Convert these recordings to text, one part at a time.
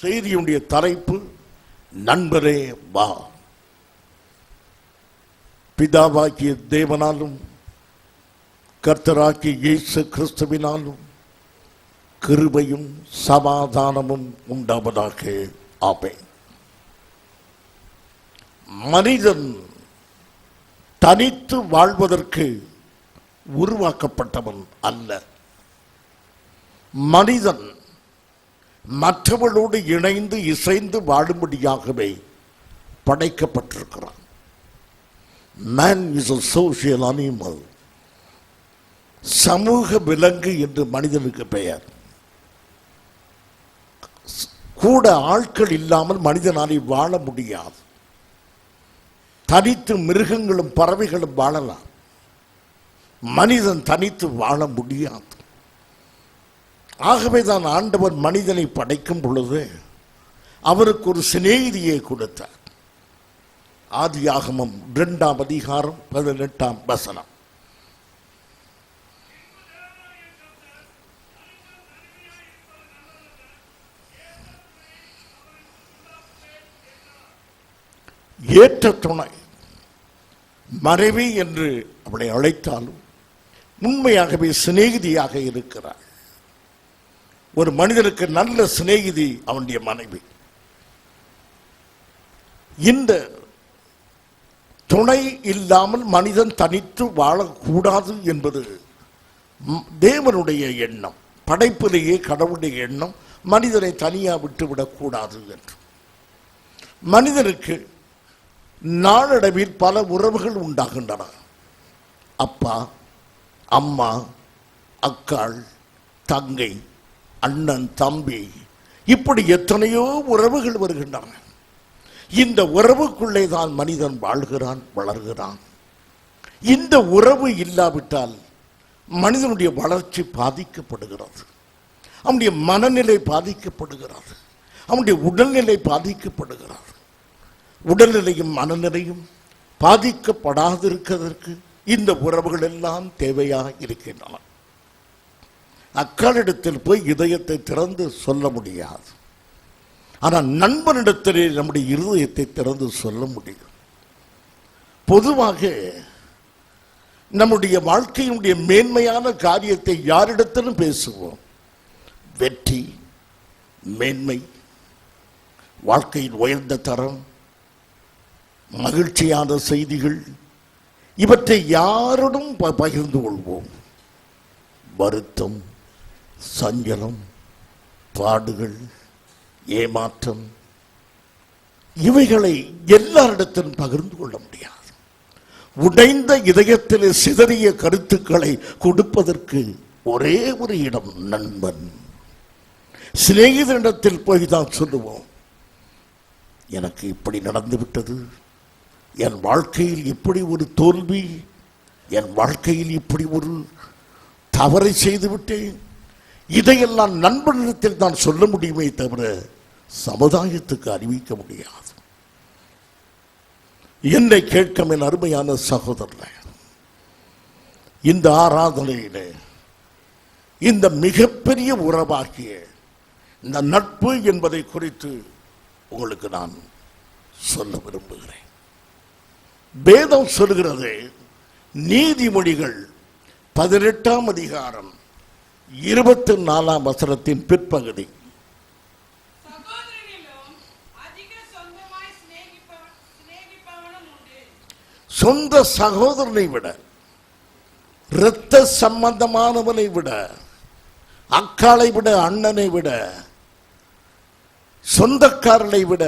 செய்தியுடைய தலைப்பு நண்பரே வா. பிதாவாகிய தேவனாலும் கர்த்தராகிய இயேசு கிறிஸ்துவினாலும் கிருபையும் சமாதானமும் உண்டாவதாக. ஆமென். மனிதன் தனித்து வாழ்வதற்கு உருவாக்கப்பட்டவன் அல்ல. மனிதன் மற்றவர்களோடு இணைந்து இசைந்து வாழும்படியாகவே படைக்கப்பட்டிருக்கிறான். Man is a social animal. சமூக விலங்கு என்று மனிதனுக்கு பெயர். கூட ஆட்கள் இல்லாமல் மனிதனாலே வாழ முடியாது. தனித்து மிருகங்களும் பறவைகளும் வாழலாம், மனிதன் தனித்து வாழ முடியாது. ஆகவேதான் ஆண்டவர் மனிதனை படைக்கும் பொழுது அவருக்கு ஒரு சிநேகிதியை கொடுத்தார். ஆதியாகமம் 2ஆம் அதிகாரம் 18ஆம் வசனம். ஏற்ற துணை மனைவி என்று அவளை அழைத்தாலும் உண்மையாகவே சிநேகிதியாக இருக்கிறாள். ஒரு மனிதனுக்கு நல்ல சிநேகிதி அவனுடைய மனைவி. இந்த துணை இல்லாமல் மனிதன் தனித்து வாழக்கூடாது என்பது தேவனுடைய எண்ணம். படைப்பிலேயே கடவுளுடைய எண்ணம் மனிதனை தனியாக விட்டுவிடக்கூடாது என்று. மனிதனுக்கு நாளடைவில் பல உறவுகள் உண்டாகின்றன. அப்பா, அம்மா, அக்காள், தங்கை, அண்ணன், தம்பி, இப்படி எத்தனையோ உறவுகள் வருகின்றன. இந்த உறவுக்குள்ளே தான் மனிதன் வாழ்கிறான், வளர்கிறான். இந்த உறவு இல்லாவிட்டால் மனிதனுடைய வளர்ச்சி பாதிக்கப்படுகிறது, அவனுடைய மனநிலை பாதிக்கப்படுகிறது, அவனுடைய உடல்நிலை பாதிக்கப்படுகிறது. உடல்நிலையும் மனநிலையும் பாதிக்கப்படாதிருக்கிறதற்கு இந்த உறவுகள் எல்லாம் தேவையாக இருக்கின்றன. அக்காலிடத்தில் போய் இதயத்தை திறந்து சொல்ல முடியாது, ஆனால் நண்பனிடத்திலே நம்முடைய இருதயத்தை திறந்து சொல்ல முடியும். பொதுவாக நம்முடைய வாழ்க்கையினுடைய மேன்மையான காரியத்தை யாரிடத்திலும் பேசுவோம். வெற்றி, மேன்மை, வாழ்க்கையின் உயர்ந்த தரம், மகிழ்ச்சியான செய்திகள், இவற்றை யாருடன் பகிர்ந்து கொள்வோம். வருத்தம், சஞ்சலம், பாடுகள், ஏமாற்றம், இவைகளை எல்லாரிடத்திலும் பகிர்ந்து கொள்ள முடியாது. உடைந்த இதயத்தில் சிதறிய கருத்துக்களை கொடுப்பதற்கு ஒரே ஒரு இடம் நண்பன். சிநேகிதனிடத்தில் போய் தான் சொல்லுவோம், எனக்கு இப்படி நடந்துவிட்டது, என் வாழ்க்கையில் இப்படி ஒரு தோல்வி, என் வாழ்க்கையில் இப்படி ஒரு தவறை செய்துவிட்டேன். இதையெல்லாம் நண்பனிடத்தில் தான் சொல்ல முடியுமே தவிர சமுதாயத்துக்கு அறிவிக்க முடியாது. என்னை கேட்கும் என் அருமையான சகோதரர்களே, இந்த ஆராதனையிலே இந்த மிகப்பெரிய உறவாகிய இந்த நட்பு என்பதை குறித்து உங்களுக்கு நான் சொல்ல விரும்புகிறேன். வேதம் சொல்கிறது, நீதிமொழிகள் 18ஆம் அதிகாரம் 24ஆம் வசனத்தின் பிற்பகுதி, சொந்த சகோதரனை விட, இரத்த சம்பந்தமானவனை விட, அக்காளை விட, அண்ணனை விட, சொந்தக்காரனை விட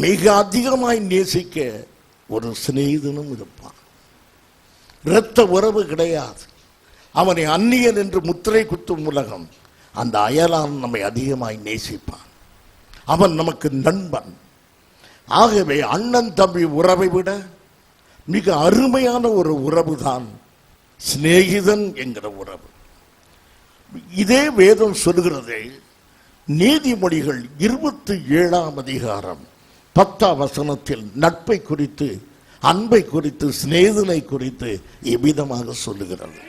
மிக அதிகமாய் நேசிக்க ஒரு சிநேகிதனும் இருப்பான். இரத்த உறவு கிடையாது. அவனை அந்நியன் என்று முத்திரை குத்தும் உலகம். அந்த அயலான் நம்மை அதிகமாய் நேசிப்பான். அவன் நமக்கு நண்பன். ஆகவே அண்ணன் தம்பி உறவை விட மிக அருமையான ஒரு உறவு தான் சிநேகிதன் என்கிற உறவு. இதே வேதம் சொல்கிறது, நீதிமொழிகள் 27ஆம் அதிகாரம் 10ஆம் வசனத்தில் நட்பை குறித்து, அன்பை குறித்து, சிநேகிதனை குறித்து எவ்விதமாக சொல்லுகிறது.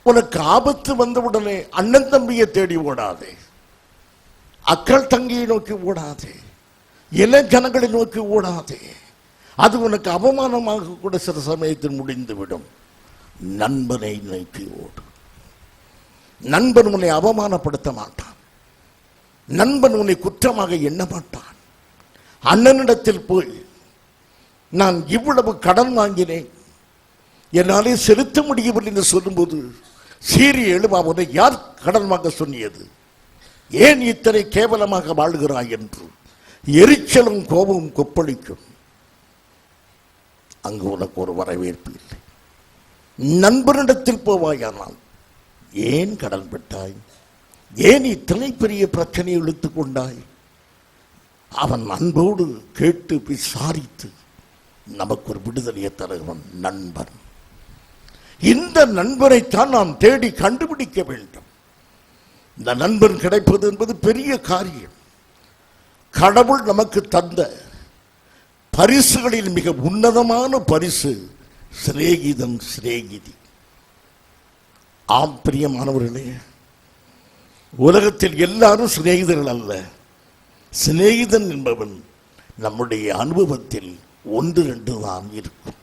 உனக்கு ஆபத்து வந்தவுடனே அண்ணன் தம்பியை தேடி ஓடாதே, அக்கள் தங்கியை நோக்கி ஓடாதே, இள ஜனங்களை நோக்கி ஓடாதே. அது உனக்கு அவமானமாக கூட சில சமயத்தில் முடிந்துவிடும். நண்பனை நோக்கி ஓடு. நண்பன் உன்னை அவமானப்படுத்த மாட்டான். நண்பன் உன்னை குற்றமாக எண்ண மாட்டான். அண்ணனிடத்தில் போய் நான் இவ்வளவு கடன் வாங்கினேன், என்னாலே செலுத்த முடியவில்லை என்று சொல்லும்போது சீறி எழுவாவதை யார் கடன் வாங்க சொன்னியது, ஏன் இத்தனை கேவலமாக வாழ்கிறாய் என்று எரிச்சலும் கோபமும் கொப்பளிக்கும். அங்கு உனக்கு ஒரு வரவேற்பு இல்லை. நண்பனிடத்தில் போவாயானால் ஏன் கடன் பெற்றாய், ஏன் இத்தனை பெரிய பிரச்சனையை இழுத்துக் கொண்டாய், அவன் அன்போடு கேட்டு விசாரித்து நமக்கு ஒரு விடுதலையை தருவன் நண்பன். இந்த நண்பரைத்தான் நாம் தேடி கண்டுபிடிக்க வேண்டும். இந்த நண்பன் கிடைப்பது என்பது பெரிய காரியம். கடவுள் நமக்கு தந்த பரிசுகளில் மிக உன்னதமான பரிசு சிநேகிதம், சிநேகிதி. ஆம் பிரியமானவர்களே, உலகத்தில் எல்லாரும் சிநேகிதர்கள் அல்ல. சிநேகிதன் என்பவன் நம்முடைய அனுபவத்தில் 1-2 தான் இருக்கும்.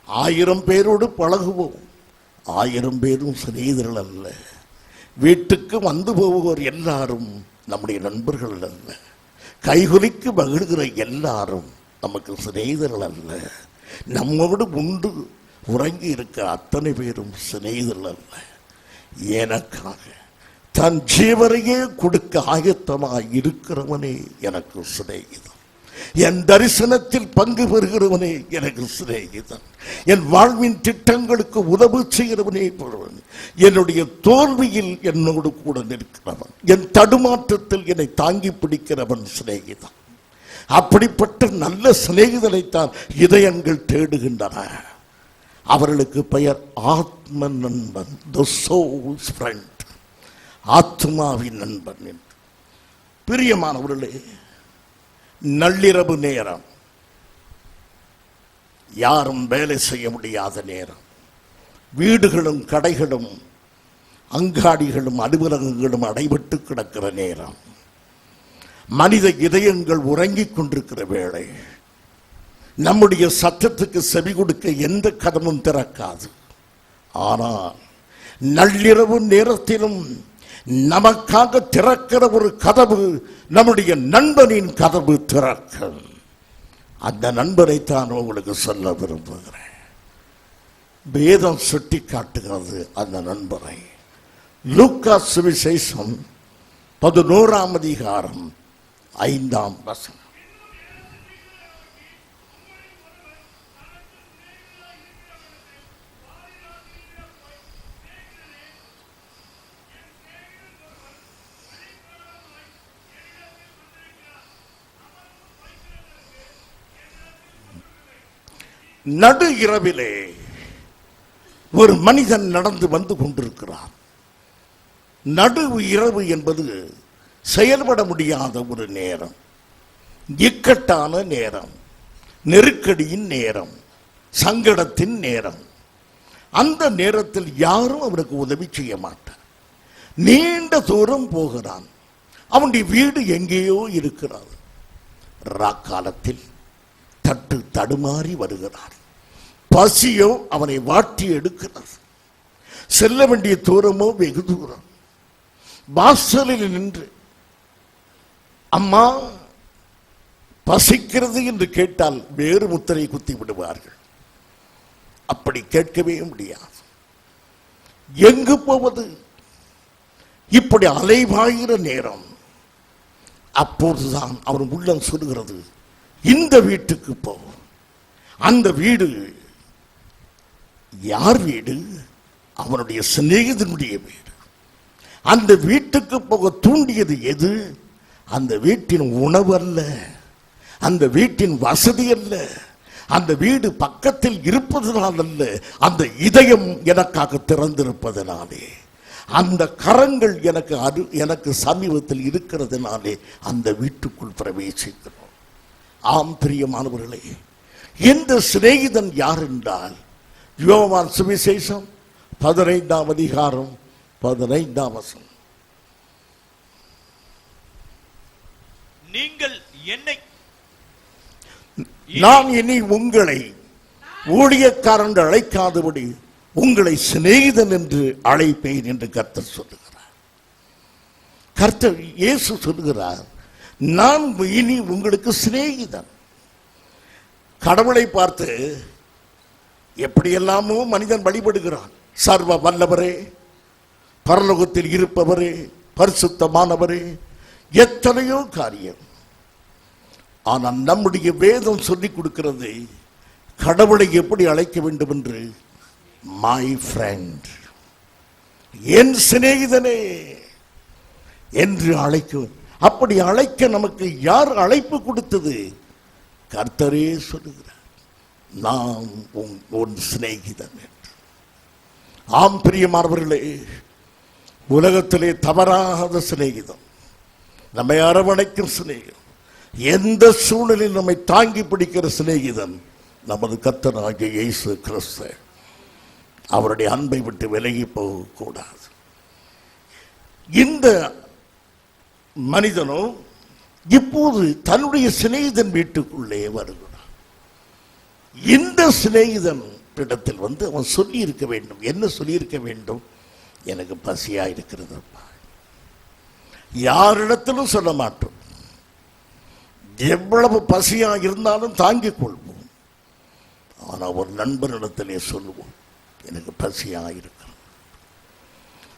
1000 பேரோடு பழகுவோம், 1000 பேரும் சிநேகிதர்கள் அல்ல. வீட்டுக்கு வந்து போவோர் எல்லாரும் நம்முடைய நண்பர்கள் அல்ல. கைகுலிக்கு மகிழ்கிற எல்லாரும் நமக்கு சிநேகிதர்கள் அல்ல. நம்மோடு உண்டு உறங்கி இருக்க அத்தனை பேரும் சிநேகிதர்கள் அல்ல. எனக்காக தன் ஜீவனையே கொடுக்க ஆயத்தமாய் இருக்கிறவனே எனக்கு சிநேகிதன். என் தரிசனத்தில் பங்கு பெறுகிறவனே எனக்கு சிநேகிதன். என் வாழ்வின் திட்டங்களுக்கு உதவி செய்கிறவனே பெறுவன். என்னுடைய தோல்வியில் என்னோடு கூட நிற்கிறவன், என் தடுமாற்றத்தில் என்னை தாங்கி பிடிக்கிறவன் சிநேகிதன். அப்படிப்பட்ட நல்ல சிநேகிதனைத்தான் இதயங்கள் தேடுகின்றன. அவர்களுக்கு பெயர் ஆத்ம நண்பன், the soul's friend, ஆத்மாவின் நண்பன் என்று. பிரியமானவர்களே, நள்ளிரவு நேரம், யாரும் வேலை செய்ய முடியாத நேரம், வீடுகளும் கடைகளும் அங்காடிகளும் அலுவலகங்களும் அடைபட்டு கிடக்கிற நேரம், மனித இதயங்கள் உறங்கிக் கொண்டிருக்கிற வேளை, நம்முடைய சத்தத்துக்கு செவி கொடுக்க எந்த கதவும் திறக்காது. ஆனால் நள்ளிரவு நேரத்திலும் நமக்காக திறக்கிற ஒரு கதவு நம்முடைய நண்பனின் கதவு திறக்கும். அந்த நண்பரைத்தான் உங்களுக்கு சொல்ல விரும்புகிறேன். வேதம் சுட்டி காட்டுகிறது அந்த நண்பரை. லூக்கா சுவிசேஷம் 11ஆம் அதிகாரம் 5ஆம் வசனம். நடு இரவிலே ஒரு மனிதன் நடந்து வந்து கொண்டிருக்கிறார். நடு இரவு என்பது செயல்பட முடியாத ஒரு நேரம், இக்கட்டான நேரம், நெருக்கடியின் நேரம், சங்கடத்தின் நேரம். அந்த நேரத்தில் யாரும் அவனுக்கு உதவி செய்ய மாட்டார். நீண்ட தூரம் போகிறான். அவனுடைய வீடு எங்கேயோ இருக்கிறார். ராக்காலத்தில் தட்டு தடுமாறி வருகிறார். பசியோ அவனை வாட்டி எடுக்கிறார். செல்ல வேண்டிய தூரமோ வெகு தூரம். வாசலில் நின்று அம்மா பசிக்கிறது என்று கேட்டால் வேறு முத்திரை குத்தி விடுவார்கள். அப்படி கேட்கவே முடியாது. எங்கு போவது? இப்படி அலைவாயிர நேரம். அப்போதுதான் அவன் உள்ளம் சொல்லுகிறது, இந்த வீட்டுக்கு போ. அந்த வீடு யார் வீடு? அவனுடைய சிநேகிதனுடைய வீடு. அந்த வீட்டுக்கு போக தூண்டியது எது? அந்த வீட்டின் உணவு அல்ல, அந்த வீட்டின் வசதி அல்ல, அந்த வீடு பக்கத்தில் இருப்பதனால் அல்ல, அந்த இதயம் எனக்காக திறந்திருப்பதனாலே, அந்த கரங்கள் எனக்கு சமீபத்தில் இருக்கிறதுனாலே அந்த வீட்டுக்குள் பிரவேசிக்கிறோம். ஆம் பிரியமானவர்களே, இந்த சிநேகிதன் யார் என்றால், யோவான் சுவிசேஷம் 15ஆம் அதிகாரம் 15ஆம் வசனம். நீங்கள் என்னை நான் இனி உங்களை ஊழியக்காரன் அழைக்காதபடி உங்களை சிநேகிதன் என்று அழைப்பேன் என்று கர்த்தர் சொல்லுகிறார். கர்த்தர் இயேசு சொல்லுகிறார், நான் இனி உங்களுக்கு சிநேகிதன். கடவுளை பார்த்து எப்படியெல்லாமோ மனிதன் வழிபடுகிறான். சர்வ வல்லவரே, பரலோகத்தில் இருப்பவரே, பரிசுத்தமானவரே, எத்தனையோ காரியம். ஆனால் நம்முடைய வேதம் சொல்லிக் கொடுக்கிறது, கடவுளை எப்படி அழைக்க வேண்டும் என்று. மை ஃப்ரெண்ட், என் சிநேகிதனே என்று அழைக்கும். அப்படி அழைக்க நமக்கு யார் அழைப்பு கொடுத்தது? கர்த்தரே சொல்லுகிறார், நான் உன் சிநேகிதன் என்று. ஆம் பிரியமானவர்களே, உலகத்திலே தவறாத சிநேகிதம், நம்மை அரவணைக்கும் சிநேகிதம், எந்த சூழலில் நம்மை தாங்கி பிடிக்கிற சிநேகிதன் நமது கர்த்தராகிய இயேசு கிறிஸ்து. அவருடைய அன்பை விட்டு விலகி போகக்கூடாது. இந்த மனிதனோ இப்போது தன்னுடைய சிநேகிதன் வீட்டுக்குள்ளே வருகிறான். இந்த சிநேகிதன் இடத்தில் வந்து அவன் சொல்லி இருக்க வேண்டும். என்ன சொல்லி இருக்க வேண்டும்? எனக்கு பசியா இருக்கிறதப்பா. யாரிடத்திலும் சொல்ல மாட்டோம். எவ்வளவு பசியா இருந்தாலும் தாங்கிக் கொள்வோம். ஆனால் ஒரு நண்பனிடத்திலே சொல்லுவோம், எனக்கு பசியா இருக்கிறது.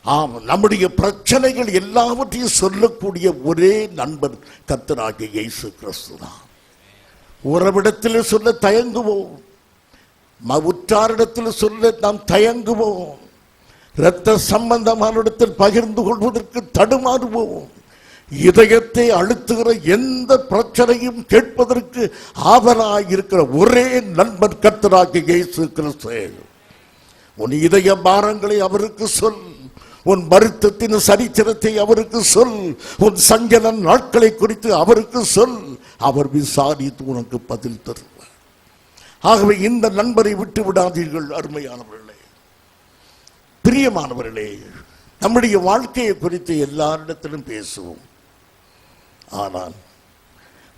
ஆம், நம்முடைய பிரச்சனைகள் எல்லாவற்றையும் சொல்லக்கூடிய ஒரே நண்பன் கர்த்தராகிய இயேசு கிறிஸ்து தான். உறவிடத்தில் சொல்ல தயங்குவோம், உற்றாரிடத்தில் சொல்ல நாம் தயங்குவோம், இரத்த சம்பந்தமான இடத்தில் பகிர்ந்து கொள்வதற்கு தடுமாறுவோம். இதயத்தை அழுத்துகிற எந்த பிரச்சனையும் கேட்பதற்கு ஆவலாயிருக்கிற ஒரே நண்பன் கர்த்தராகிய இயேசு கிறிஸ்து. உன் இதய பாரங்களை அவருக்கு சொல், உன் வருத்தத்தின் சரித்திரத்தை அவருக்கு சொல், உன் சஞ்சல நாட்களை குறித்து அவருக்கு சொல். அவர் விசாரித்து உனக்கு பதில் தருவார். ஆகவே இந்த நண்பரை விட்டு விடாதீர்கள். அருமையானவர்களே, பிரியமானவர்களே, நம்முடைய வாழ்க்கையை குறித்து எல்லாரிடத்திலும் பேசுவோம். ஆனால்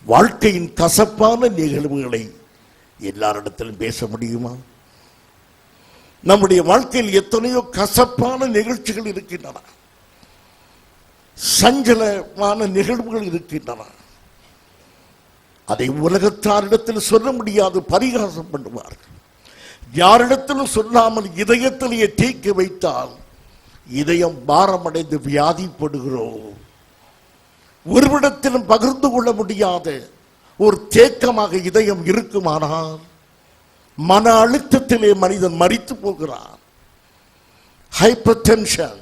வாழ்க்கையின் கசப்பான நிகழ்வுகளை எல்லாரிடத்திலும் பேச முடியுமா? நம்முடைய வாழ்க்கையில் எத்தனையோ கசப்பான நிகழ்ச்சிகள் இருக்கின்றன, சஞ்சலமான நிகழ்வுகள் இருக்கின்றன. அதை உலகத்தாரிடத்தில் சொல்ல முடியாது, பரிகாசம் பண்ணுவார்கள். யாரிடத்திலும் சொல்லாமல் இதயத்திலேயே தேக்கி வைத்தால் இதயம் பாரமடைந்து வியாதிப்படுகிறோம். ஒருவிடத்திலும் பகிர்ந்து கொள்ள முடியாத ஒரு தேக்கமாக இதயம் இருக்குமானால் மன அழுத்தத்திலே மனிதன் மரித்து போகிறான். ஹைப்பர் டென்ஷன்,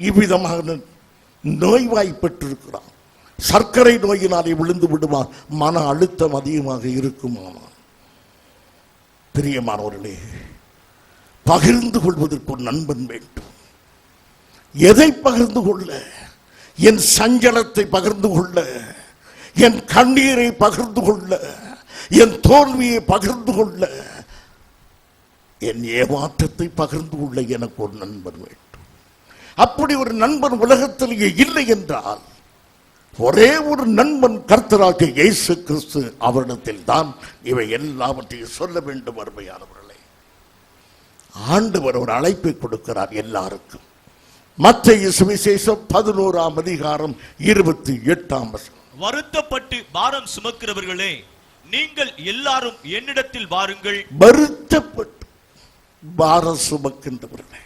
இவ்விதமாக நோய்வாய்ப்பட்டிருக்கிறான். சர்க்கரை நோயினாலே விழுந்து விடுவான். மன அழுத்தம் அதிகமாக இருக்குமானால், பிரியமானவர்களே, பகிர்ந்து கொள்வதற்கு ஒரு நண்பன் வேண்டும். எதை பகிர்ந்து கொள்ள? என் சஞ்சலத்தை பகிர்ந்து கொள்ள, என் கண்ணீரை பகிர்ந்து கொள்ள, என் தோல்வியை பகிர்ந்து கொள்ள, என் ஏமாற்றத்தை பகிர்ந்து கொள்ள எனக்கு ஒரு நண்பன் வேண்டும். அப்படி ஒரு நண்பன் உலகத்திலேயே இல்லை என்றால் ஒரே ஒரு நண்பன் கர்த்தராகிய இயேசு கிறிஸ்து. அவரிடத்தில் தான் இவை எல்லாவற்றையும் சொல்ல வேண்டும். அருமையானவர்களே, ஆண்டவர் ஒரு அழைப்பை கொடுக்கிறார் எல்லாருக்கும். மத்தேயு சுவிசேஷம் 11ஆம் அதிகாரம் 28ஆம் வசனம். வருத்தப்பட்டு பாரம் சுமக்கிறவர்களே, நீங்கள் எல்லாரும் என்னிடத்தில் வாருங்கள். வருத்தப்பட்டு பாரம் சுமக்கின்றவர்களே,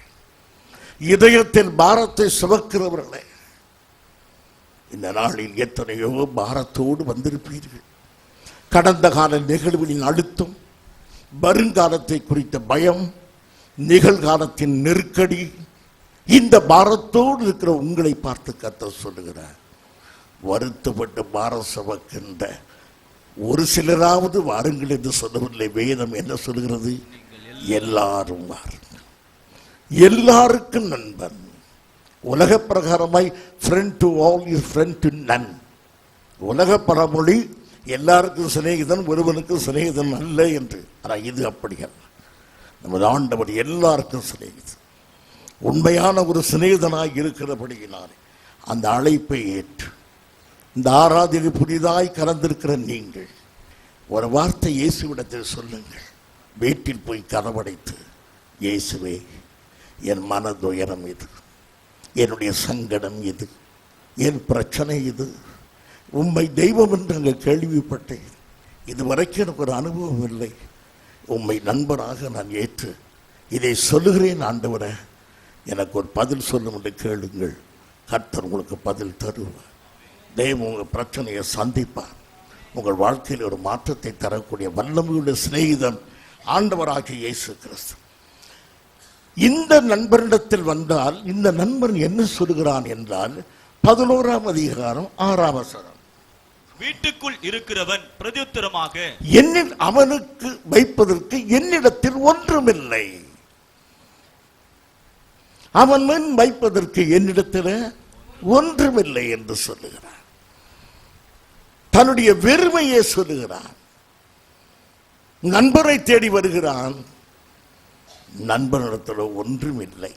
இதயத்தில் பாரத்தை சுமக்கிறவர்களே, இந்த நாளில் எத்தனையோ பாரத்தோடு வந்திருப்பீர்கள். கடந்த கால நிகழ்வுகளின் அழுத்தம், வருங்காலத்தை குறித்த பயம், நிகழ்காலத்தின் நெருக்கடி, இந்த பாரத்தோடு இருக்கிற உங்களை பார்த்து கர்த்தர் சொல்லுகிறார், வருத்தப்பட்டு பாரம் சுமக்கின்ற ஒரு சிலராவது வாருங்கள் என்று சொல்லவில்லை. வேதம் என்ன சொல்கிறது? எல்லாரும் வாருங்கள். எல்லாருக்கும் நண்பன். உலக பிரகாரமாய் friend to all is friend to none. உலக பழமொழி எல்லாருக்கும் சிநேகிதன் ஒருவனுக்கும் சிநேகிதன் அல்ல என்று. ஆனால் இது அப்படி அல்ல. நமது ஆண்டவர் எல்லாருக்கும் சிநேகிதன். உண்மையான ஒரு சிநேகிதனாய் இருக்கிறபடியினாலே அந்த அழைப்பை ஏற்று இந்த ஆராதனை புதிதாய் கலந்திருக்கிற நீங்கள் ஒரு வார்த்தை இயேசுவிடத்தில் சொல்லுங்கள். வீட்டில் போய் கதவடைத்து, இயேசுவே, என் மனதுயரம் இது, என்னுடைய சங்கடம் இது, என் பிரச்சனை இது, உம்மை தெய்வம் என்று அங்கே கேள்விப்பட்டேன், இதுவரைக்கும் எனக்கு ஒரு அனுபவம் இல்லை, உம்மை நண்பராக நான் ஏற்று இதை சொல்லுகிறேன் ஆண்டவரே, எனக்கு ஒரு பதில் சொல்லும் என்று கேளுங்கள். கர்த்தர் உங்களுக்கு பதில் தருவார். தெய்வம் உங்கள் பிரச்சனையை சந்திப்பார். உங்கள் வாழ்க்கையில் ஒரு மாற்றத்தை தரக்கூடிய வல்லமையுள்ள சிநேகிதன் ஆண்டவராகிய இயேசு கிறிஸ்து. இந்த நண்பரிடத்தில் வந்தால் இந்த நண்பன் என்ன சொல்கிறான் என்றால் 11ஆம் அதிகாரம் 6ஆம் வசனம், வீட்டுக்குள் இருக்கிறவன் பிரதியுத்தரமாக, என்னில் அவனுக்கு வைப்பதற்கு என்னிடத்தில் ஒன்றுமில்லை. அவன் முன் வைப்பதற்கு என்னிடத்தில் ஒன்றுமில்லை என்று சொல்லுகிறான். தன்னுடைய வெறுமையை சொல்லுகிறான். நண்பரை தேடி வருகிறான். நண்பனிடத்தில் ஒன்றுமில்லை.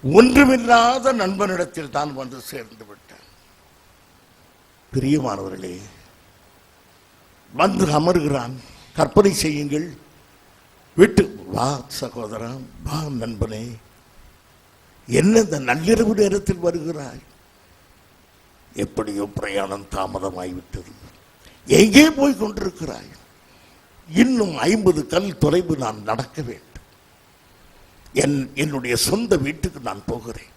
ஒன்றுமில்லாத நண்பனிடத்தில் தான் வந்து சேர்ந்து விட்டான். பிரியமானவர்களே, வந்து அமர்கிறான். கற்பனை செய்யுங்கள். விட்டு வா சகோதரா, வா நண்பனே, என்ன இந்த நள்ளிரவு நேரத்தில் வருகிறாய்? எப்படியோ பிரயாணம் தாமதமாகிவிட்டது. எங்கே போய் கொண்டிருக்கிறாய்? இன்னும் 50 கல் தொலைவு நான் நடக்க வேண்டும். என்னுடைய சொந்த வீட்டுக்கு நான் போகிறேன்.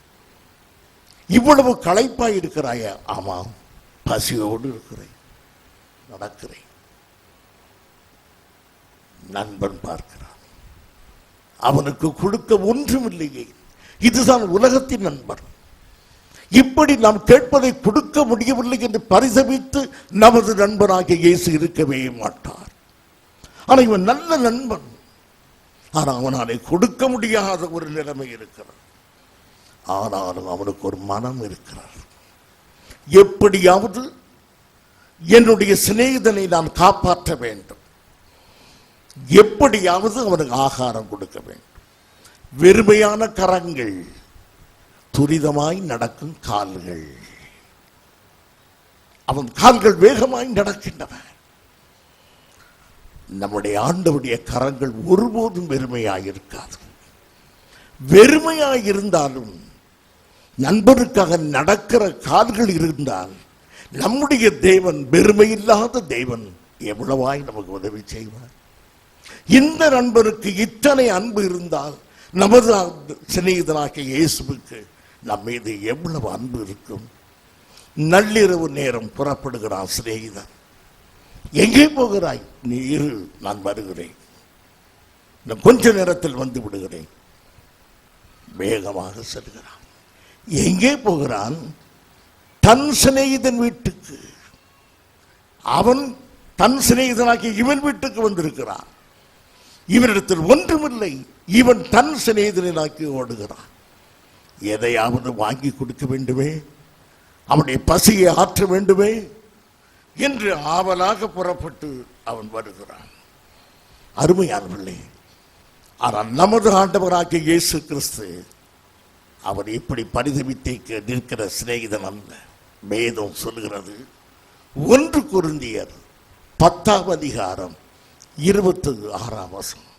இவ்வளவு களைப்பாய் இருக்கிறாயா? ஆமாம், பசியோடு இருக்கிறேன், நடக்கிறேன். நண்பன் பார்க்கிறான். அவனுக்கு கொடுக்க ஒன்றுமில்லையே. இதுதான் உலகத்தின் நண்பர். இப்படி நாம் கேட்பதை கொடுக்க முடியவில்லை என்று பரிதபித்து நமது நண்பனாகிய இயேசு இருக்கவே மாட்டார். ஆனால் இவன் நல்ல நண்பன். ஆனால் அவனாலே கொடுக்க முடியாத ஒரு நிலைமை இருக்கிறது. ஆனாலும் அவனுக்கு ஒரு மனம் இருக்கிறார். எப்படியாவது என்னுடைய சிநேகிதனை நான் காப்பாற்ற வேண்டும், எப்படியாவது அவனுக்கு ஆகாரம் கொடுக்க வேண்டும். வெறுமையான கரங்கள், துரிதமாய் நடக்கும் கால்கள். அவன் கால்கள் வேகமாய் நடக்கின்றன. நம்முடைய ஆண்டவருடைய கரங்கள் ஒருபோதும் வெறுமையாயிருக்காது. வெறுமையாயிருந்தாலும் நண்பருக்காக நடக்கிற கால்கள் இருந்தால் நம்முடைய தேவன் வெறுமையில்லாத தேவன் எவ்வளவாய் நமக்கு உதவி செய்வார். இந்த நண்பருக்கு இத்தனை அன்பு இருந்தால் நமது சிநேகிதனாகிய இயேசுவுக்கு நம் மீது எவ்வளவு அன்பு இருக்கும். நள்ளிரவு நேரம் புறப்படுகிறான் சிநேகிதன். எங்கே போகிறாய்? நீ இரு, நான் வருகிறேன், கொஞ்ச நேரத்தில் வந்து விடுகிறேன். வேகமாக செல்கிறான். எங்கே போகிறான்? தன் சிநேகிதன் வீட்டுக்கு. அவன் தன் சிநேகிதனாகி இவன் வீட்டுக்கு வந்திருக்கிறான். இவனிடத்தில் ஒன்றுமில்லை. இவன் தன் சிநேகிதனாக்கி ஓடுகிறான். எதையாவது வாங்கி கொடுக்க வேண்டுமே, அவனுடைய பசியை ஆற்ற வேண்டுமே என்று ஆவலாக புறப்பட்டு அவன் வருகிறான். அருமையானவர்களே, ஆனால் நமது ஆண்டவராகிய இயேசு கிறிஸ்து அவர் இப்படி பரிதபித்து நிற்கிற சிநேகிதன் அல்ல. வேதம் சொல்லுகிறது, 1 கொரிந்தியர் 10ஆம் அதிகாரம் 26ஆம் வசனம்,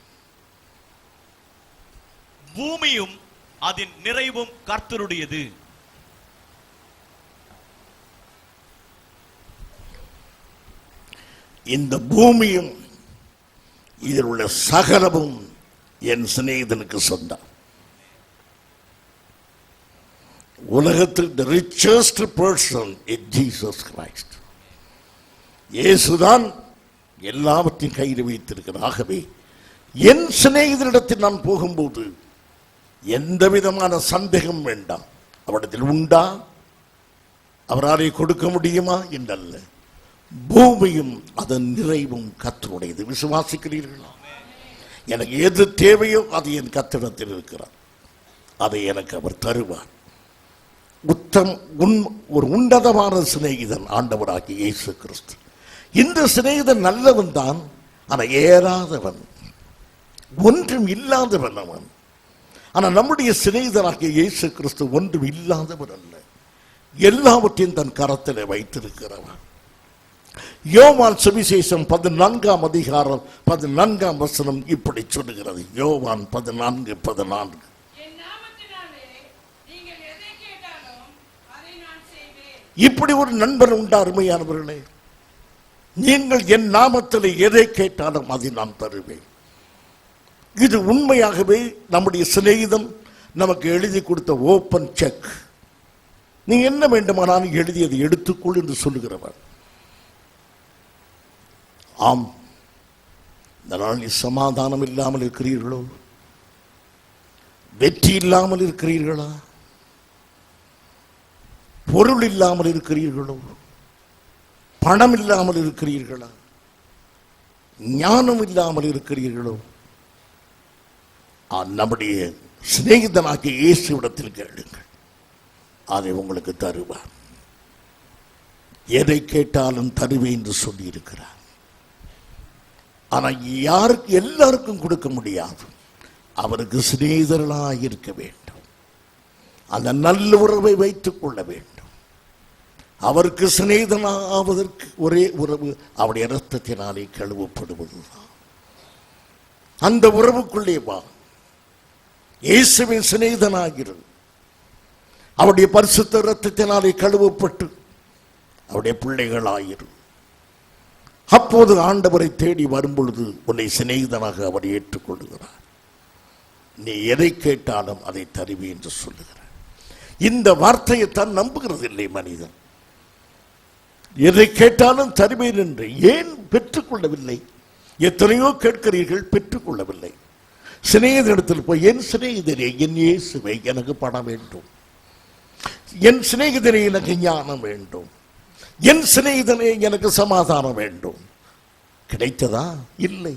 பூமியும் அதன் நிறைவும் கர்த்தருடையது. இந்த பூமியும் இதில் உள்ள சகலமும் என் சிநேகிதனுக்கு சொந்தம். உலகத்தில் the richest person is Jesus Christ. இயேசுதான் எல்லாவற்றையும் கையில் வைத்திருக்கிறார். ஆகவே என் சிநேகிதனிடத்தில் நான் போகும்போது எந்த விதமான சந்தேகம் வேண்டாம். அவரிடத்தில் உண்டா, அவராலே கொடுக்க முடியுமா என்றல்ல. பூமியும் அதன் நிறைவும் கர்த்தருடையது. விசுவாசிக்கிறீர்களா? எனக்கு எது தேவையோ அது என் கர்த்தரிடத்தில் இருக்கிறார். அதை எனக்கு அவர் தருவார். ஒரு உன்னதமான சிநேகிதன் ஆண்டவராகிய இயேசு கிறிஸ்து. இந்த சிநேகிதன் நல்லவன் தான், ஆனால் ஏறாதவன். ஒன்றும் இல்லாதவன் அவன். ஆனால் நம்முடைய சிநேகிதனாகிய இயேசு கிறிஸ்து ஒன்றும் இல்லாதவர் அல்ல, எல்லாவற்றையும் தன் கரத்தில் வைத்திருக்கிறவன். யோவான் சுவிசேஷம் 14ஆம் அதிகாரம் 14ஆம் வசனம் இப்படி சொல்லுகிறது. யோவான் 14:14. இப்படி ஒரு நண்பர் உண்டு அருமையானவர்களே. நீங்கள் என் நாமத்தில் எதை கேட்டாலும் அதை நான் தருவேன். இது உண்மையாகவே நம்முடைய சிநேகிதம் நமக்கு எழுதி கொடுத்த ஓப்பன் செக். நீ என்ன வேண்டுமானாலும் எழுதி அதை எடுத்துக்கொள் என்று சொல்லுகிறவர். ஆம், இந்த நாளில் சமாதானம் இல்லாமல் இருக்கிறீர்களோ? வெற்றி இல்லாமல் இருக்கிறீர்களா? பொருள் இல்லாமல் இருக்கிறீர்களோ? பணம் இல்லாமல் இருக்கிறீர்களா? ஞானம் இல்லாமல் இருக்கிறீர்களோ? நம்முடைய சிநேகிதனாகிய இயேசுவிடத்தில் கேளுங்கள், அதை உங்களுக்கு தருவார். எதை கேட்டாலும் தருவேன் என்று சொல்லி இருக்கிறார். ஆனால் யாருக்கு எல்லாருக்கும் கொடுக்க முடியாது. அவருக்கு சிநேகிதர்களாக இருக்க வேண்டும், அந்த நல்ல உறவை வைத்துக் கொள்ள வேண்டும். அவருக்கு சிநேகிதனாவதற்கு ஒரே உறவு அவருடைய இரத்தத்தினாலே கழுவப்படுவதுதான். அந்த உறவுக்குள்ளே வா, இயேசுவின் சிநேகிதனாகிறது. அவருடைய பரிசுத்த இரத்தத்தினாலே கழுவப்பட்டு அவருடைய பிள்ளைகளாயிரு. அப்போது ஆண்டவரை தேடி வரும்பொழுது உன்னை சிநேகிதனாக அவர் ஏற்றுக்கொள்கிறார். நீ எதை கேட்டாலும் அதை தருவி என்று சொல்லுகிறார். இந்த வார்த்தையை தான் நம்புகிறது இல்லை மனிதன். எதை கேட்டாலும் தருவேன் என்று ஏன் பெற்றுக்கொள்ளவில்லை? எத்தனையோ கேட்கிறீர்கள், பெற்றுக்கொள்ளவில்லை. சிநேகிதனிடத்தில் போய், என் சிநேகிதரே, என் இயேசுவே, எனக்கு பணம் வேண்டும். என் சிநேகிதரே, எனக்கு ஞானம் வேண்டும். என் சிநேகிதனே, எனக்கு சமாதானம் வேண்டும். கிடைத்ததா? இல்லை.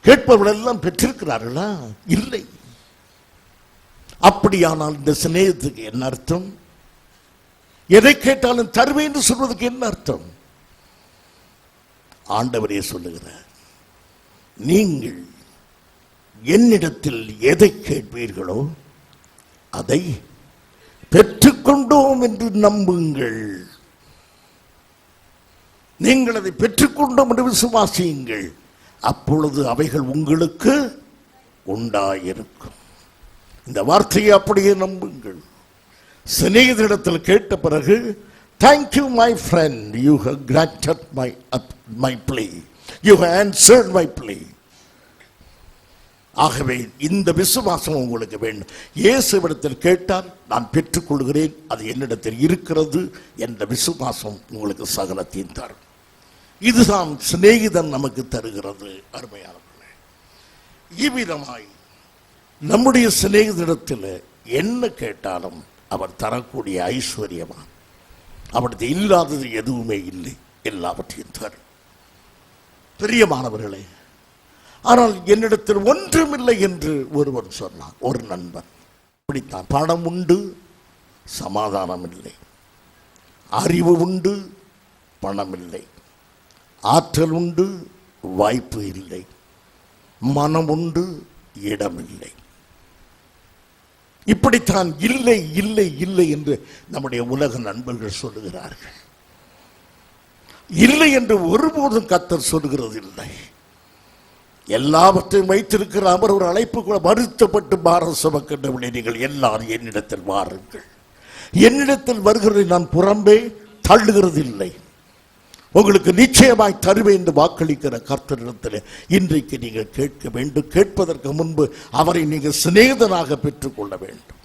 கேட்பவர்கள் எல்லாம் பெற்றிருக்கிறார்களா? இல்லை. அப்படியானால் இந்த சிநேகத்துக்கு என்ன அர்த்தம்? எதை கேட்டாலும் தருவேன் என்று சொல்வதற்கு என்ன அர்த்தம்? ஆண்டவரே சொல்லுகிறார், நீங்கள் என்னிடத்தில் எதை கேட்பீர்களோ அதை பெற்றுக்கொண்டோம் என்று நம்புங்கள். நீங்கள் அதை பெற்றுக்கொண்டோம் என்று விசுவாசியுங்கள். அப்பொழுது அவைகள் உங்களுக்கு உண்டாயிருக்கும். இந்த வார்த்தையை அப்படியே நம்புங்கள். சிநேகிதரிடத்தில் கேட்ட பிறகு, thank you my friend, you have granted my play, you have answered my play. ஆகவே இந்த விசுவாசம் உங்களுக்கு வேண்டும். இயேசுவிடத்தில் கேட்டால் நான் பெற்றுக்கொள்கிறேன், அது என்னிடத்தில் இருக்கிறது என்ற விசுவாசம் உங்களுக்கு சகலத்தையும் தரும். இதுதான் சிநேகிதன் நமக்கு தருகிறது. அருமையானவர்களே, இவ்விதமாய் நம்முடைய சிநேகிதரிடத்தில் என்ன கேட்டாலும் அவர் தரக்கூடிய ஐஸ்வர்யமான். அவரது இல்லாதது எதுவுமே இல்லை, எல்லாவற்றையும் தரும். பிரியமானவர்களே, ஆனால் என்னிடத்தில் ஒன்றுமில்லை என்று ஒருவர் சொன்னார், ஒரு நண்பன். அப்படித்தான். பணம் உண்டு, சமாதானம் இல்லை. அறிவு உண்டு, பணம் இல்லை. ஆற்றல் உண்டு, வாய்ப்பு இல்லை. மனம் உண்டு, இடம் இல்லை. இப்படித்தான் இல்லை இல்லை இல்லை என்று நம்முடைய உலக நண்பர்கள் சொல்லுகிறார்கள். இல்லை என்று ஒருபோதும் கர்த்தர் சொல்லுகிறது இல்லை. எல்லாவற்றையும் வைத்திருக்கிற அவர் ஒரு அழைப்பு கூட, வருத்தப்பட்டு பாரம் சுமக்கின்றவர்களே, நீங்கள் எல்லாரும் என்னிடத்தில் வாருங்கள். என்னிடத்தில் வருகிறதை நான் புறம்பே தள்ளுகிறது இல்லை. உங்களுக்கு நிச்சயமாய் தருவேன் என்று வாக்களிக்கிற கர்த்தரிடத்தில் இன்றைக்கு நீங்கள் கேட்க வேண்டும். கேட்பதற்கு முன்பு அவரை நீங்கள் சிநேகிதனாக பெற்றுக்கொள்ள வேண்டும்.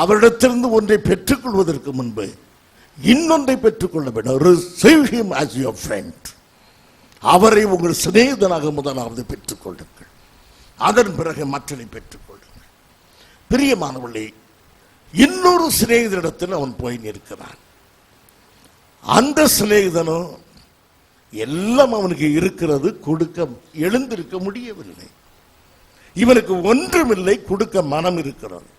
அவரிடத்திலிருந்து ஒன்றை பெற்றுக்கொள்வதற்கு முன்பு இன்னொன்றை பெற்றுக்கொள்ள வேண்டும். Receive him as your friend. அவரை உங்கள் சிநேகிதனாக முதலாவது பெற்றுக்கொள்ளுங்கள். அதன் பிறகு மற்றதை பெற்றுக்கொள்ளுங்கள். பிரியமானவர்களே, இன்னொரு சிநேகிதரிடத்தில் அவன் போய் நிற்கிறான். அந்த சிநேகிதனோ எல்லாம் அவனுக்கு இருக்கிறது, கொடுக்க எழுந்திருக்க முடியவில்லை. இவனுக்கு ஒன்றுமில்லை, கொடுக்க மனம் இருக்கிறது.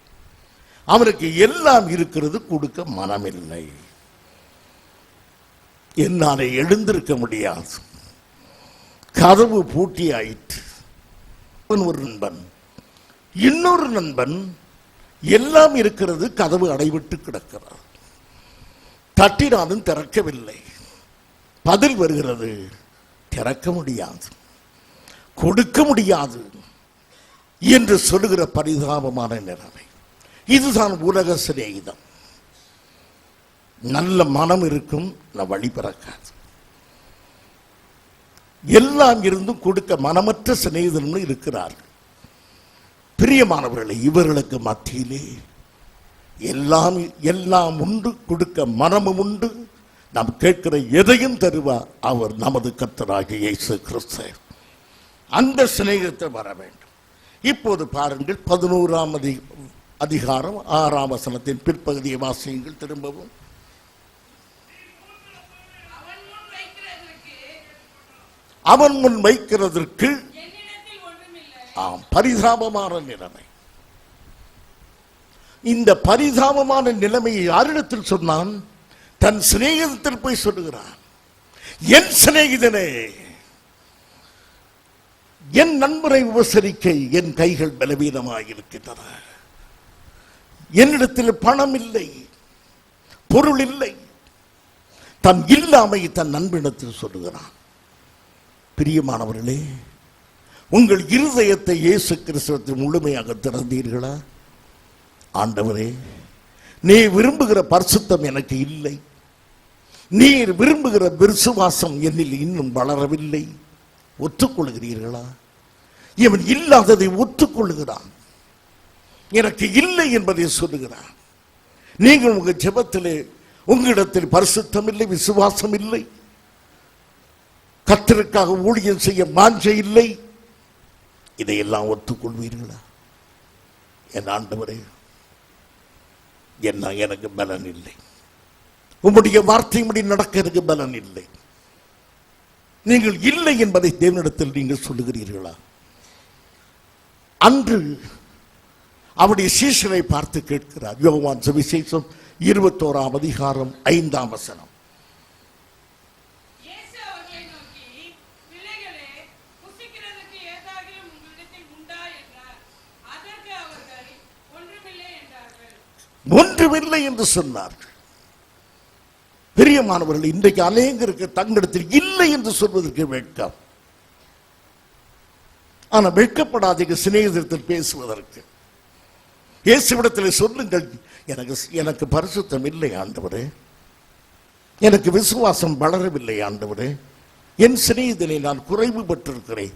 அவனுக்கு எல்லாம் இருக்கிறது, கொடுக்க மனமில்லை. என்னாலே எழுந்திருக்க முடியாது, கதவு பூட்டி ஆயிற்று, ஒரு நண்பன். இன்னொரு நண்பன் எல்லாம் இருக்கிறது, கதவு அடைவிட்டு கிடக்கிறார். தட்டினாலும் திறக்கவில்லை. பதில் வருகிறது, திறக்க முடியாது, கொடுக்க முடியாது என்று சொல்லுகிற பரிதாபமான நிலைமை. இதுதான் உலக சிநேகிதம். நல்ல மனம் இருக்கும், வழி பிறக்காது. எல்லாம் இருந்தும் கொடுக்க மனமற்ற சிநேகிதர்கள் இருக்கிறார்கள். பிரியமானவர்களே, இவர்களுக்கு மத்தியிலே எல்லாம் உண்டு, கொடுக்க மனமும் உண்டு. நாம் கேட்கிற எதையும் தருவார் அவர், நமது கர்த்தராகிய இயேசு கிறிஸ்து. அந்த சிநேகத்தை வர வேண்டும். இப்போது பாருங்கள், 11ஆம் அதிகாரம் 6ஆம் வசனத்தின் பிற்பகுதியை வாசியுங்கள் திரும்பவும். அவன் முன் வைக்கிறதற்கு பரிதாபமான நிலைமை. இந்த பரிதாபமான நிலைமையை யாரிடத்தில் சொன்னான்? தன் சிநேகிதத்தில் போய் சொல்லுகிறான். என் சிநேகிதனே, என் நண்பரை உபசரிக்க என் கைகள் பலவீனமாயிருக்கின்றன. என்னிடத்தில் பணம் இல்லை, பொருள் இல்லை. தன் இல்லாமை தன் நண்பனிடத்தில் சொல்லுகிறான். பிரியமானவர்களே, உங்கள் இருதயத்தை இயேசு கிறிஸ்துவுக்கு முழுமையாக திறந்தீர்களா? ஆண்டவரே, நீ விரும்புகிற பரிசுத்தம் எனக்கு இல்லை, நீர் விரும்புகிற விசுவாசம் என்னில் இன்னும் வளரவில்லை. ஒத்துக்கொள்கிறீர்களா? இவன் இல்லாததை ஒத்துக்கொள்கிறான், எனக்கு இல்லை என்பதை சொல்லுகிறான். நீங்கள் உங்கள் ஜெபத்திலே உங்களிடத்தில் பரிசுத்தம் இல்லை, விசுவாசம் இல்லை, கர்த்தருக்காக ஊழியம் செய்ய வாஞ்சை இல்லை, இதையெல்லாம் ஒத்துக்கொள்வீர்களா? என் ஆண்டவரே, என்ன எனக்கு பலன் இல்லை, உம்முடைய வார்த்தையின்படி நடக்க எனக்கு பலன் இல்லை. நீங்கள் இல்லை என்பதை தேவனிடத்தில் நீங்கள் சொல்லுகிறீர்களா? அன்று அவருடைய சீஷரை பார்த்து கேட்கிறார். யோவான் சுவிசேஷம் 21ஆம் அதிகாரம் 5ஆம் வசனம். ஒன்றுமில்லை என்று சொன்னார்கள். பிரியமானவர்கள், இன்றைக்கு அநேகருக்கு தங்களிடத்தில் இல்லை என்று சொல்வதற்கு வெட்கம். ஆனால் வெட்கப்படாதீங்க சிநேகிதத்தில் பேசுவதற்கு. இயேசுவிடத்தில் சொல்லுங்கள், எனக்கு பரிசுத்தம் இல்லை ஆண்டவரே, எனக்கு விசுவாசம் வளரவில்லை ஆண்டவரே, என் சிநேகிதனை நான் குறைவு பெற்றிருக்கிறேன்.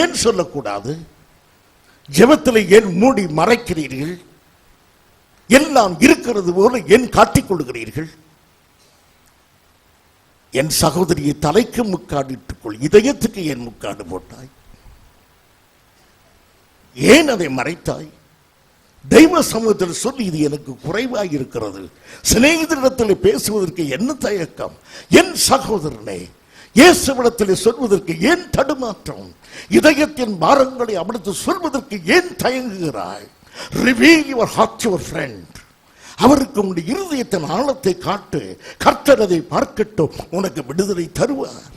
ஏன் சொல்லக்கூடாது? ஜெபத்தில் ஏன் மூடி மறைக்கிறீர்கள்? எல்லாம் இருக்கிறது போல ஏன் காட்டிக்கொள்கிறீர்கள்? என் சகோதரியை தலைக்கு முக்காடிட்டுக்கொள், இதயத்துக்கு ஏன் முக்காடு போட்டாய்? ஏன் அதை மறைத்தாய்? தெய்வ சமூகத்தில் சொல்லி, இது எனக்கு குறைவாக இருக்கிறது. சிநேகிதரிடத்தில் பேசுவதற்கு என்ன தயக்கம்? என் சகோதரனே, இயேசுவிடத்தில் சொல்வதற்கு ஏன் தடுமாற்றம்? இதயத்தின் பாரங்களை அவனுக்கு சொல்வதற்கு ஏன் தயங்குகிறாய்? Reveal your heart to your friend. அவருக்கு உங்களுடைய இருதயத்தின் ஆழத்தை காட்டு. கர்த்தர் அதை பார்க்கட்டும், உனக்கு விடுதலை தருவார்.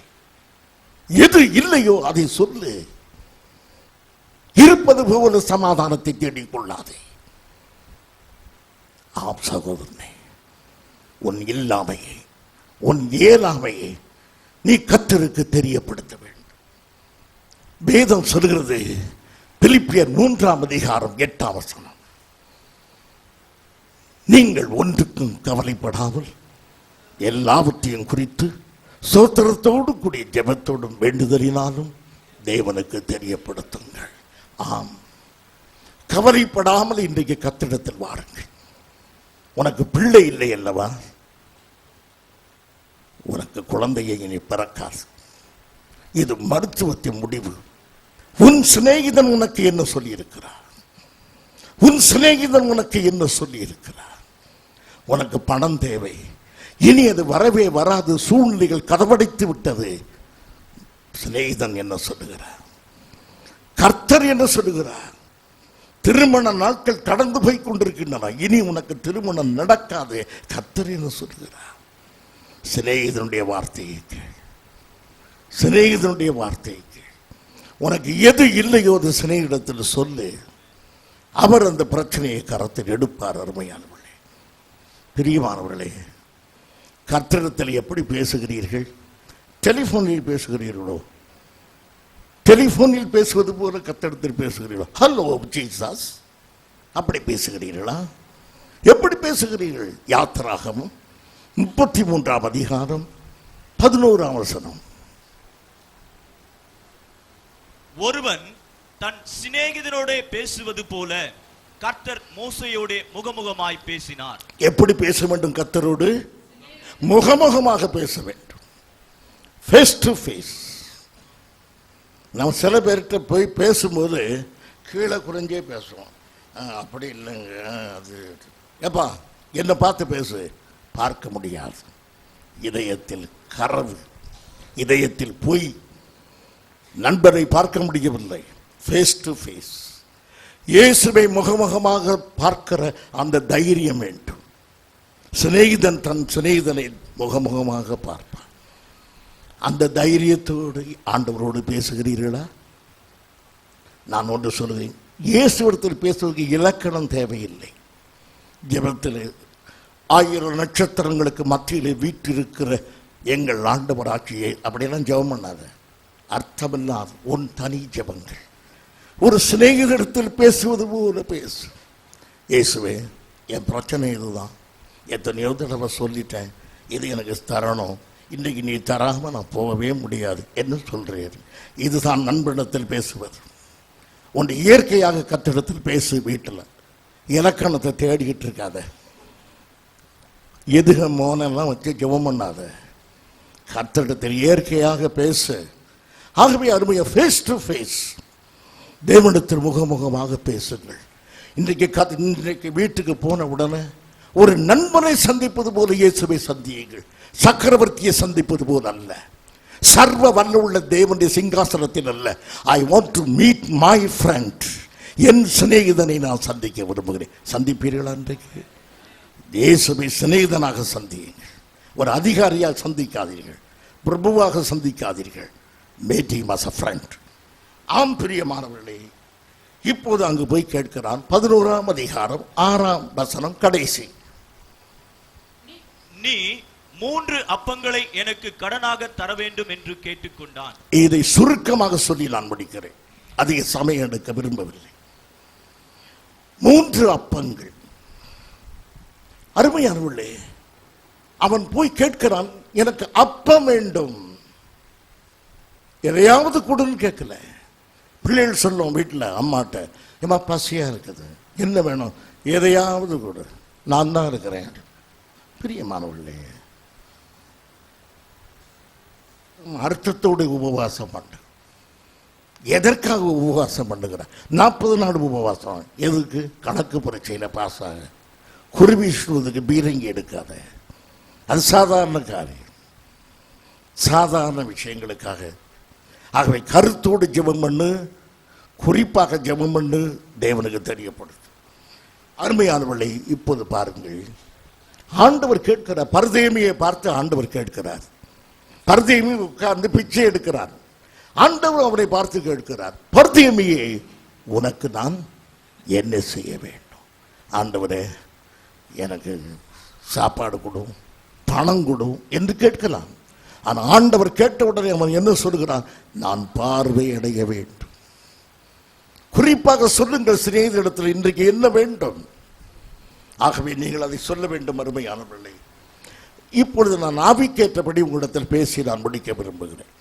எது இல்லையோ அதை சொல்லு. இருப்பது போல சமாதானத்தை தேடிக்கொள்ளாதே. ஆம் சகோதரனே, உன் இல்லாமையை, உன் இயலாமையை நீ கர்த்தருக்கு தெரியப்படுத்த வேண்டும். வேதம் சொல்கிறது, பிலிப்பியர் 3ஆம் அதிகாரம் 8ஆம் வசனம், நீங்கள் ஒன்றுக்கும் கவலைப்படாமல் எல்லாவற்றையும் குறித்து ஸ்தோத்திரத்தோடு கூடிய ஜெபத்தோடும் வேண்டுதலினாலும் தேவனுக்கு தெரியப்படுத்துங்கள். ஆம், கவலைப்படாமல் இன்றைக்கு கர்த்தரிடத்தில் வாருங்கள். உனக்கு பிள்ளை இல்லை அல்லவா? உனக்கு குழந்தையை இனி பிறக்காது. இது மருத்துவத்தின் முடிவு. உன் சிநேகிதன் உனக்கு என்ன சொல்லி இருக்கிறார்? உன் சிநேகிதன் உனக்கு என்ன சொல்லி இருக்கிறார்? உனக்கு பணம் தேவை, இனி அது வரவே வராது, சூழ்நிலைகள் கதவடைத்து விட்டது. சிநேகிதன் என்ன சொல்லுகிறார்? கர்த்தர் என்ன சொல்லுகிறார்? திருமண நாட்கள் கடந்து போய் கொண்டிருக்கின்றன, இனி உனக்கு திருமணம் நடக்காது. கர்த்தர் என்ன சொல்லுகிறார்? சிநேகிதனுடைய வார்த்தையை கேள், சிநேகிதனுடைய வார்த்தையை கேள். உனக்கு எது இல்லையோ அது சிநேகிதத்தில் சொல்லு. அவர் அந்த பிரச்சனையை கரத்தில் எடுப்பார். அருமையானவர்களே, பிரியமானவர்களே, கர்த்தரிடத்தில் எப்படி பேசுகிறீர்கள்? டெலிஃபோனில் பேசுகிறீர்களோ? டெலிஃபோனில் பேசுவது போல கர்த்தரிடத்தில் பேசுகிறீர்களோ? ஹலோ ஜீசஸ், அப்படி பேசுகிறீர்களா? எப்படி பேசுகிறீர்கள்? யாத்திராகமம் 33ஆம் அதிகாரம் 11ஆம் வசனம். ஒருவன் தன் சிநேகிதனோட பேசுவது போல கர்த்தர் மோசேயோட முகமுகமாய் பேசினார். எப்படி பேச வேண்டும்? கர்த்தரோடு முகமுகமாக பேச வேண்டும், ஃபேஸ் டு ஃபேஸ். நம்ம சில பேர்கிட்ட போய் பேசும்போது கீழே குறைஞ்சே பேசுவோம். அப்படி இல்லைங்க, அது எப்பா என்னை பார்த்து பேசு. பார்க்க முடியாது. இதயத்தில் கரவு, இதயத்தில் பொய். நண்பரை பார்க்க முடியவில்லை, ஃபேஸ் டு ஃபேஸ். இயேசுவை முகமுகமாக பார்க்கிற அந்த தைரியம் வேண்டும். சிநேகிதன் தன் சிநேகிதனை முகமுகமாக பார்ப்பான். அந்த தைரியத்தோடு ஆண்டவரோடு பேசுகிறீர்களா? நான் ஒன்று சொல்லுவேன், இயேசுவிடத்தில் பேசுவதற்கு இலக்கணம் தேவையில்லை. ஜெபத்தில் 1000 நட்சத்திரங்களுக்கு மத்தியிலே வீற்றிருக்கிற எங்கள் ஆண்டவராட்சியை அப்படியெல்லாம் ஜெபம் பண்ணாத. அர்த்தமில்லாத உன் தனி ஜெபங்கள். ஒரு சிநேகிதத்தில் பேசுவது போல பேசு. இயேசுவே, என் பிரச்சனை இதுதான், எத்தனையோ தடவை சொல்லிட்டேன், இது எனக்கு தரணும், இன்றைக்கு நீ தராமல் நான் போகவே முடியாது என்ன சொல்கிறேன். இதுதான் நண்பனிடத்தில் பேசுவது. ஒன்று இயற்கையாக கத்திடத்தில் பேசு. வீட்டில் இலக்கணத்தை தேடிக்கிட்டு இருக்காத, எதுக மோனெல்லாம் வச்சு ஜெபம் பண்ணாத. கத்திடத்தில் இயற்கையாக பேசு. ஆகவே அருமையா ஃபேஸ் டு ஃபேஸ் தேவனிடத்தில் முகமுகமாக பேசுங்கள். இன்றைக்கு வீட்டுக்கு போன உடனே ஒரு நண்பனை சந்திப்பது போல இயேசுவை சந்தியுங்கள். சக்கரவர்த்தியை சந்திப்பது போல அல்ல, சர்வ வல்லமுள்ள தேவனுடைய சிங்காசனத்தில் அல்ல. I want to meet my friend. என் சிநேகிதனை நான் சந்திக்க விரும்புகிறேன். சந்திப்பீர்களா? இன்றைக்கு இயேசுவை சிநேகிதனாக சந்தியுங்கள். ஒரு அதிகாரியாக சந்திக்காதீர்கள், பிரபுவாக சந்திக்காதீர்கள். Meet him as a friend. ஆம் பிரியமானவர்களே, இப்போது அங்கு போய் கேட்கிறான். 11ஆம் அதிகாரம் 6ஆம் வசனம் கடைசி. நீ 3 அப்பங்களை எனக்கு கடனாக தர வேண்டும் என்று கேட்டுக்கொண்டான். இதை சுருக்கமாக சொல்லி நான் முடிக்கிறேன், அதிக சமயம் எடுக்க விரும்பவில்லை. 3 அப்பங்கள். அருமையானவர்களே, அவன் போய் கேட்கிறான், எனக்கு அப்பம் வேண்டும், எதையாவது கொடுன்னு கேட்கல. பிள்ளைகள் சொல்லும் வீட்டில் அம்மாட்ட, ஏமா பசியாக இருக்குது, என்ன வேணும், எதையாவது கொடு, நான் தான் இருக்கிறேன். பிரியமானவர்களே, அர்த்தத்தோடு உபவாசம் பண்ணு. எதற்காக உபவாசம் பண்ணுகிற? 40 நாள் உபவாசம் எதுக்கு? கணக்கு பரீட்சையில் பாஸ் ஆக. குறிவீசுவதுக்கு பீரங்கி எடுக்காத, அது சாதாரண காரியம், சாதாரண விஷயங்களுக்காக. ஆகவே கருத்தோடு ஜெபம் பண்ணு, குறிப்பாக ஜெபம் பண்ணு, தேவனுக்கு தெரியப்படுது. அருமையானவர்களை, இப்போது பாருங்கள், ஆண்டவர் கேட்கிறார். பர்தேமியை பார்த்து ஆண்டவர் கேட்கிறார். பர்தேமி உட்கார்ந்து பிச்சை எடுக்கிறார். ஆண்டவர் அவரை பார்த்து கேட்கிறார், பர்தேமியே, உனக்கு நான் என்ன செய்ய வேண்டும்? ஆண்டவரே, எனக்கு சாப்பாடு கொடு, பணம் கொடு என்று கேட்கலாம். ஆனால் ஆண்டவர் கேட்ட உடனே அவன் என்ன சொல்கிறான்? நான் பார்வையடைய வேண்டும். குறிப்பாக சொல்லுங்கள் சிநேகிதரிடத்தில் இன்றைக்கு என்ன வேண்டும். ஆகவே நீங்கள் அதை சொல்ல வேண்டும். அருமையானவர்களே, இப்பொழுது நான் ஆவிக்கேற்றபடி உங்களிடத்தில் பேசி நான் முடிக்க விரும்புகிறேன்.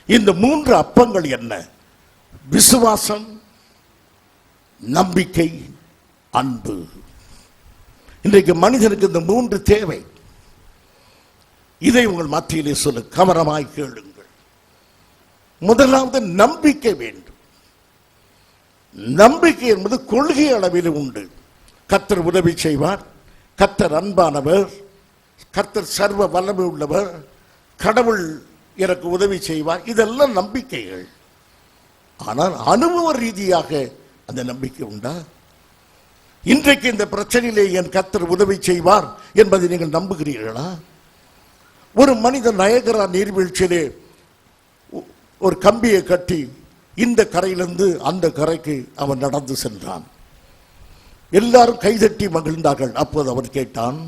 இந்த 3 அப்பங்கள் என்ன? விசுவாசம், நம்பிக்கை, அன்பு. இன்றைக்கு மனிதனுக்கு இந்த 3 தேவை. இதை உங்கள் மத்தியிலே சொல்லு, கவனமாய் கேளுங்கள். முதலாவது நம்பிக்கை வேண்டும். நம்பிக்கை என்பது கொள்கை அளவில் உண்டு. கர்த்தர் உதவி செய்வார், கர்த்தர் அன்பானவர், கர்த்தர் சர்வ வல்லமை உள்ளவர், கடவுள் எனக்கு உதவி செய்வார், இதெல்லாம் நம்பிக்கைகள். ஆனால் அனுபவ ரீதியாக அந்த நம்பிக்கை உண்டா? இன்றைக்கு இந்த பிரச்சனையிலே என் கர்த்தர் உதவி செய்வார் என்பதை நீங்கள் நம்புகிறீர்களா? ஒரு மனிதன் நயகரா நீர்வீழ்ச்சியிலே ஒரு கம்பியை கட்டி இந்த கரையிலிருந்து அந்த கரைக்கு அவன் நடந்து சென்றான். எல்லாரும் கைதட்டி மகிழ்ந்தார்கள். அப்போது அவன் கேட்டான்,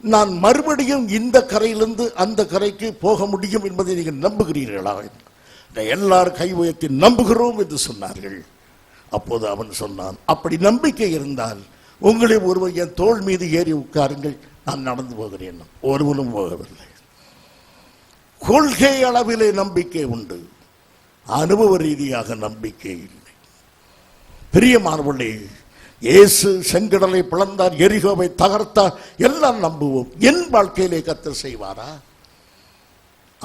நான் மறுபடியும் இந்த கரையிலிருந்து அந்த கரைக்கு போக முடியும் என்பதை நீங்கள் நம்புகிறீர்களா? எல்லாரும் கை உயர்த்தி நம்புகிறோம் என்று சொன்னார்கள். அப்போது அவன் சொன்னான், அப்படி நம்பிக்கை இருந்தால் உங்களை ஒருவர் என் தோள் மீது ஏறி உட்காருங்கள், நான் நடந்து போகிறேன். ஒருவனும் போகவில்லை. கொள்கை அளவிலே நம்பிக்கை உண்டு, அனுபவ ரீதியாக நம்பிக்கை இல்லை. பிரியமானவர்களே, இயேசு செங்கடலை பிளந்தார், எரிகோவை தகர்த்தார், எல்லாம் நம்புவோம். என் வாழ்க்கையிலே கர்த்தர் செய்வாரா?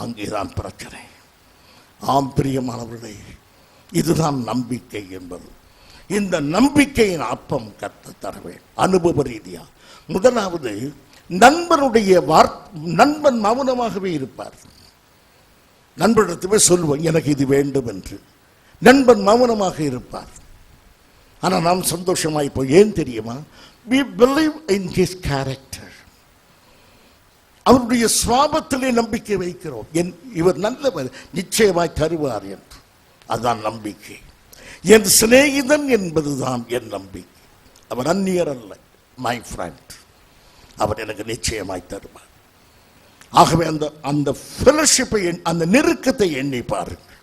அங்கேதான் பிரச்சனை. ஆம் பிரியமானவர்களே, இதுதான் நம்பிக்கை என்பது. இந்த நம்பிக்கையின் அப்பம் கர்த்தர் தரவேன் அனுபவ ரீதியா. முதலாவது, நண்பன் மௌனமாகவே இருப்பார். நண்பனிடத்துமே சொல்லுவோம் எனக்கு இது வேண்டும் என்று. நண்பன் மௌனமாக இருப்பார். ஆனால் நாம் சந்தோஷமாய் போய், ஏன் தெரியுமா? we believe in his character. அவருடைய சுவாபத்திலே நம்பிக்கை வைக்கிறோம். இவர் நல்லவர், நிச்சயமாய் தருவார் என்று. அதுதான் நம்பிக்கை. என் சிநேகிதன் என்பதுதான் என் நம்பிக்கை. அவர் அந்நியர் அல்ல, மை ஃப்ரெண்ட். அவர் எனக்கு நிச்சயமாய் தருவார். ஆகவே அந்த ஃபெலோஷிப்பை, அந்த நெருக்கத்தை எண்ணி பாருங்கள்.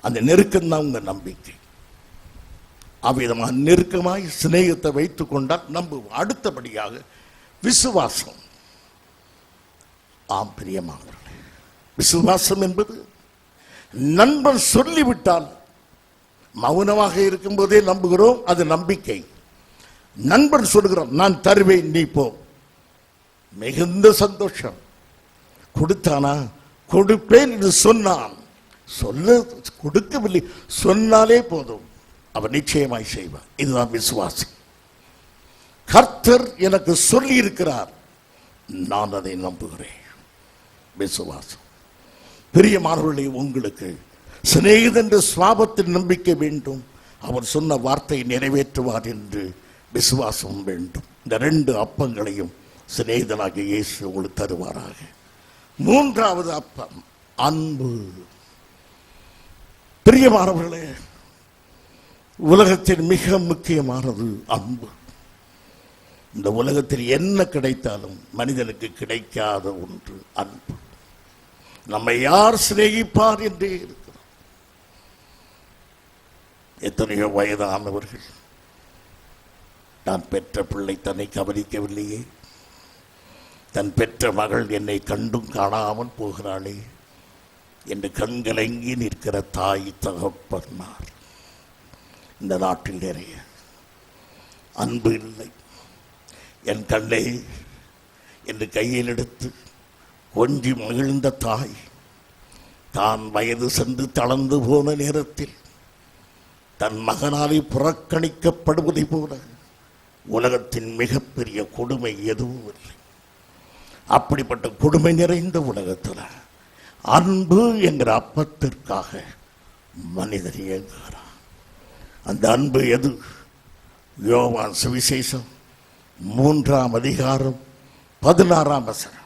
அந்த நெருக்கம் தான் உங்க நம்பிக்கை. அவ்விதமாக நெருக்கமாய் சிநேகத்தை வைத்துக் கொண்டால் நம்புவோம். அடுத்தபடியாக விசுவாசம். ஆம் பிரியமானவர்களே, விசுவாசம் என்பது நண்பன் சொல்லிவிட்டால் மௌனமாக இருக்கும் போதே நம்புகிறோம், அது நம்பிக்கை. நண்பன் சொல்லுகிறான், நான் தருவேன், நீ போ, மிகுந்த சந்தோஷம். கொடுத்தானா? கொடுப்பேன் என்று சொன்னான். கொடுக்கவில்லை, சொன்னாலே போதும், அவர் நிச்சயமாய் செய்வார். இதுதான் விசுவாசம். கர்த்தர் எனக்கு சொல்லி இருக்கிறார், நான் அதை நம்புகிறேன். விசுவாசம். பிரியமானவர்களே, உங்களுக்கு சிநேகிதன் என்ற சுவாபத்தின் நம்பிக்கை வேண்டும். அவர் சொன்ன வார்த்தையை நிறைவேற்றுவார் என்று விசுவாசம் வேண்டும். இந்த ரெண்டு அப்பங்களையும் சிநேகிதனாகிய இயேசு உங்களுக்கு தருவாராக. மூன்றாவது அப்பம் அன்பு. பிரியமானவர்களே, உலகத்தின் மிக முக்கியமானது அன்பு. இந்த உலகத்தில் என்ன கிடைத்தாலும் மனிதனுக்கு கிடைக்காத ஒன்று அன்பு. நம்மை யார் சிநேகிப்பார் என்றே இருக்கிறோம். எத்தனையோ வயதானவர்கள், நான் பெற்ற பிள்ளை தன்னை கவனிக்கவில்லையே, தன் பெற்ற மகள் என்னை கண்டும் காணாமல் போகிறாளே என்று கண்கலங்கி நிற்கிற தாய் தகப்பன்மார் இந்த நாட்டில் நிறைய. அன்பு இல்லை. என் கண்ணே என்று கையில் எடுத்து கொஞ்சி மகிழ்ந்த தாய் தான் வயது சென்று தளர்ந்து போன நேரத்தில் தன் மகனாலே புறக்கணிக்கப்படுவதை போல உலகத்தின் மிகப்பெரிய கொடுமை எதுவும் இல்லை. அப்படிப்பட்ட கொடுமை நிறைந்த உலகத்தில் அன்பு என்கிற அப்பத்திற்காக மனிதன் இயங்குகிறான். அந்த அன்பு எது? யோவான் சுவிசேஷம் 3ஆம் அதிகாரம் 16ஆம் வசனம்.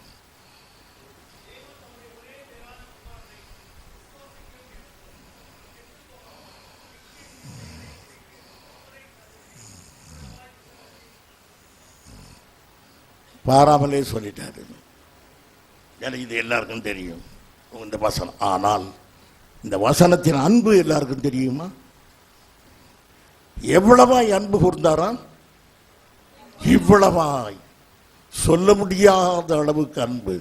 பாராமலே சொல்லிட்டாரு. எனக்கு இது எல்லாருக்கும் தெரியும் இந்த வசனம். ஆனால் இந்த வசனத்தின் அன்பு எல்லாருக்கும் தெரியுமா? எவ்வளவாய் அன்பு கூர்ந்தாராம்? இவ்வளவாய், சொல்ல முடியாத அளவுக்கு அன்பு.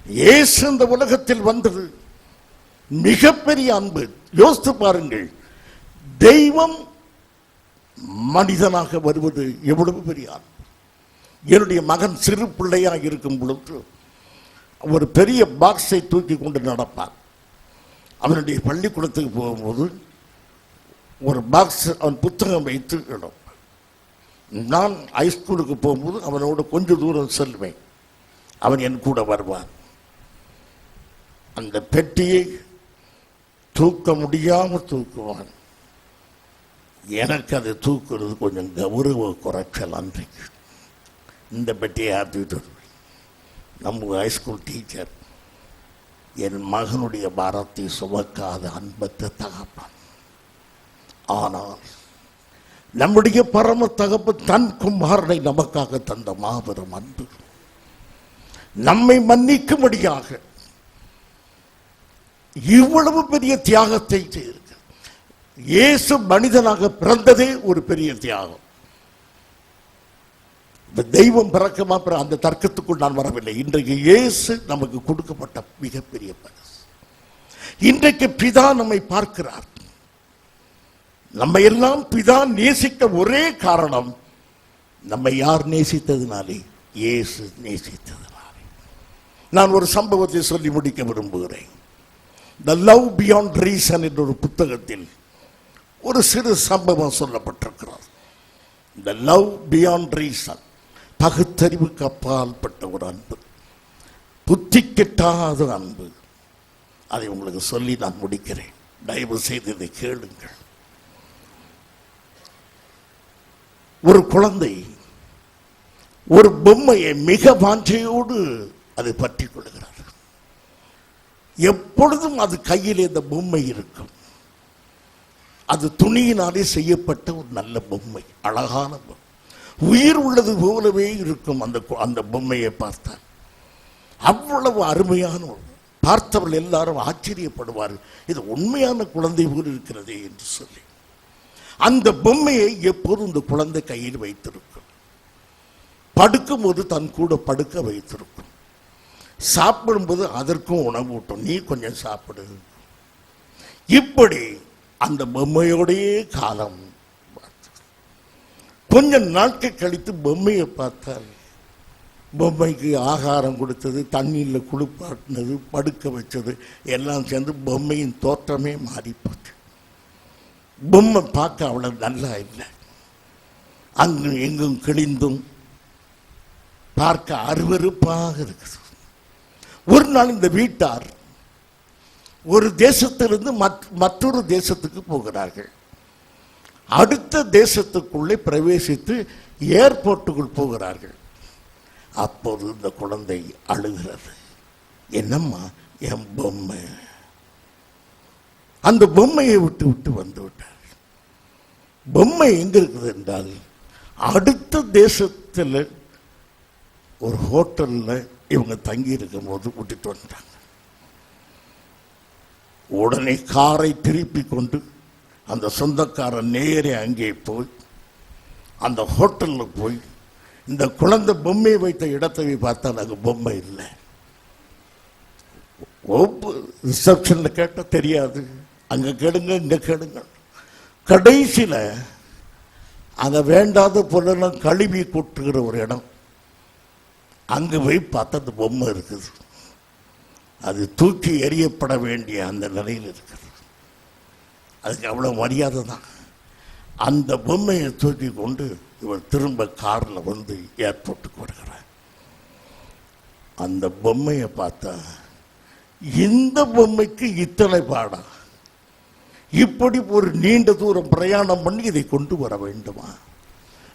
இயேசு இந்த உலகத்தில் வந்தது மிகப்பெரிய அன்பு. யோசித்து பாருங்கள், தெய்வம் மனிதனாக வருவது எவ்வளவு பெரிய அன்பு. என்னுடைய மகன் சிறு பிள்ளையாக இருக்கும் பொழுது ஒரு பெரிய பாக்ஸை தூக்கி கொண்டு நடப்பான். அவனுடைய பள்ளிக்கூடத்துக்கு போகும்போது ஒரு பாக்ஸ் அவன் புத்தகம் வைத்து நடப்பான். நான் ஹைஸ்கூலுக்கு போகும்போது அவனோட கொஞ்சம் தூரம் செல்வேன். அவன் என் கூட வருவான். அந்த பெட்டியை தூக்க முடியாமல் தூக்குவான். எனக்கு அதை தூக்குறது கொஞ்சம் கௌரவ குறைச்சல். அன்றைக்கு இந்த பெட்டியை ஆற்றிட்டு நம்ம ஹைஸ்கூல் டீச்சர் என் மகனுடைய பாரத்தை சுமக்காத அன்பற்ற தகப்பன். ஆனால் நம்முடைய பரம தகப்பன் தன் குமாரனை நமக்காக தந்த மாபெரும் அன்பு, நம்மை மன்னிக்கும்படியாக இவ்வளவு பெரிய தியாகத்தை செய்திருக்க. இயேசு மனிதனாக பிறந்ததே ஒரு பெரிய தியாகம். தெய்வம் பிறக்கமா அந்த தர்க்கத்துக்குள் நான் வரவில்லை. இன்றைக்கு இயேசு நமக்கு கொடுக்கப்பட்ட மிகப்பெரிய பரிசு. இன்றைக்கு பிதா நம்மை பார்க்கிறார். நம்ம எல்லாம் பிதா நேசிக்க ஒரே காரணம், நம்மை யார் நேசித்ததுனாலே? இயேசு நேசித்ததுனாலே. நான் ஒரு சம்பவத்தை சொல்லி முடிக்க விரும்புகிறேன். த லவ் பியாண்ட் ரீசன் என்ற ஒரு புத்தகத்தில் ஒரு சிறு சம்பவம் சொல்லப்பட்டிருக்கிறது. த லவ் பியாண்ட் ரீசன், பகுத்தறிவுக்கு அப்பாற்பட்ட ஒரு அன்பு, புத்தி கெட்டாத அன்பு. அதை உங்களுக்கு சொல்லி நான் முடிக்கிறேன். தயவு செய்து இதை கேளுங்கள். ஒரு குழந்தை ஒரு பொம்மையை மிக வாஞ்சையோடு அதை பற்றி கொள்கிறார். எப்பொழுதும் அது கையில் இந்த பொம்மை இருக்கும். அது துணியினாலே செய்யப்பட்ட ஒரு நல்ல பொம்மை, அழகான பொம்மை, உயிர் உள்ளது போலவே இருக்கும். அந்த பொம்மையை பார்த்தால் அவ்வளவு அருமையான, பார்த்தவர்கள் எல்லாரும் ஆச்சரியப்படுவார்கள், இது உண்மையான குழந்தை போல் இருக்கிறதே என்று சொல்லி. அந்த பொம்மையை எப்போதும் இந்த குழந்தை கையில் வைத்திருக்கும். படுக்கும் போது தன் கூட படுக்க வைத்திருக்கும். சாப்பிடும்போது அதற்கும் உணவூட்டும், நீ கொஞ்சம் சாப்பிடு. இப்படி அந்த பொம்மையோடையே காலம். கொஞ்ச நாட்கள் கழித்து பொம்மையை பார்த்தால் பொம்மைக்கு ஆகாரம் கொடுத்தது, தண்ணீரில் குளிப்பாட்டினது, படுக்க வச்சது எல்லாம் சேர்ந்து பொம்மையின் தோற்றமே மாறிப்போச்சு. பொம்மை பார்க்க அவ்வளவு நல்லா இல்லை, அங்கு எங்கும் கிழிந்தும் பார்க்க அருவருப்பாக இருக்குது. ஒரு நாள் இந்த வீட்டார் ஒரு தேசத்திலிருந்து மற்றொரு தேசத்துக்கு போகிறார்கள். அடுத்த தேசத்துக்குள்ளே பிரவேசித்து ஏர்போர்ட்டுக்குள் போகிறார்கள். அப்போது இந்த குழந்தை அழுகிறது. என்னம்மா? என் பொம்மை. அந்த பொம்மையை விட்டு விட்டு வந்து விட்டார். பொம்மை எங்க இருக்குது என்றால், அடுத்த தேசத்தில் ஒரு ஹோட்டல்ல இவங்க தங்கி இருக்கும் போது விட்டுட்டு வந்துட்டாங்க. உடனே காரை திருப்பி கொண்டு அந்த சொந்தக்காரன் நேரே அங்கே போய் அந்த ஹோட்டலில் போய் இந்த குழந்தை பொம்மை வைத்த இடத்தை பார்த்தால் அங்கே பொம்மை இல்லை. ரிசப்ஷனில் கேட்டால் தெரியாது, அங்கே கேடுங்க இங்கே கேடுங்க. கடைசியில் அங்கே வேண்டாத பொருளெல்லாம் கழுவி கொட்டுகிற ஒரு இடம், அங்கே போய் பார்த்தா அந்த பொம்மை இருக்குது. அது தூக்கி எறியப்பட வேண்டிய அந்த நிலையில் இருக்குது. அதுக்கு அவ்வளோ மரியாதை தான். அந்த பொம்மையை தூக்கி கொண்டு இவர் திரும்ப காரில் வந்து ஏர்போர்ட்டுக்கு வருகிறார். அந்த பொம்மையை பார்த்தா, இந்த பொம்மைக்கு இத்தனை பாடா, இப்படி ஒரு நீண்ட தூரம் பிரயாணம் பண்ணி இதை கொண்டு வர வேண்டுமா?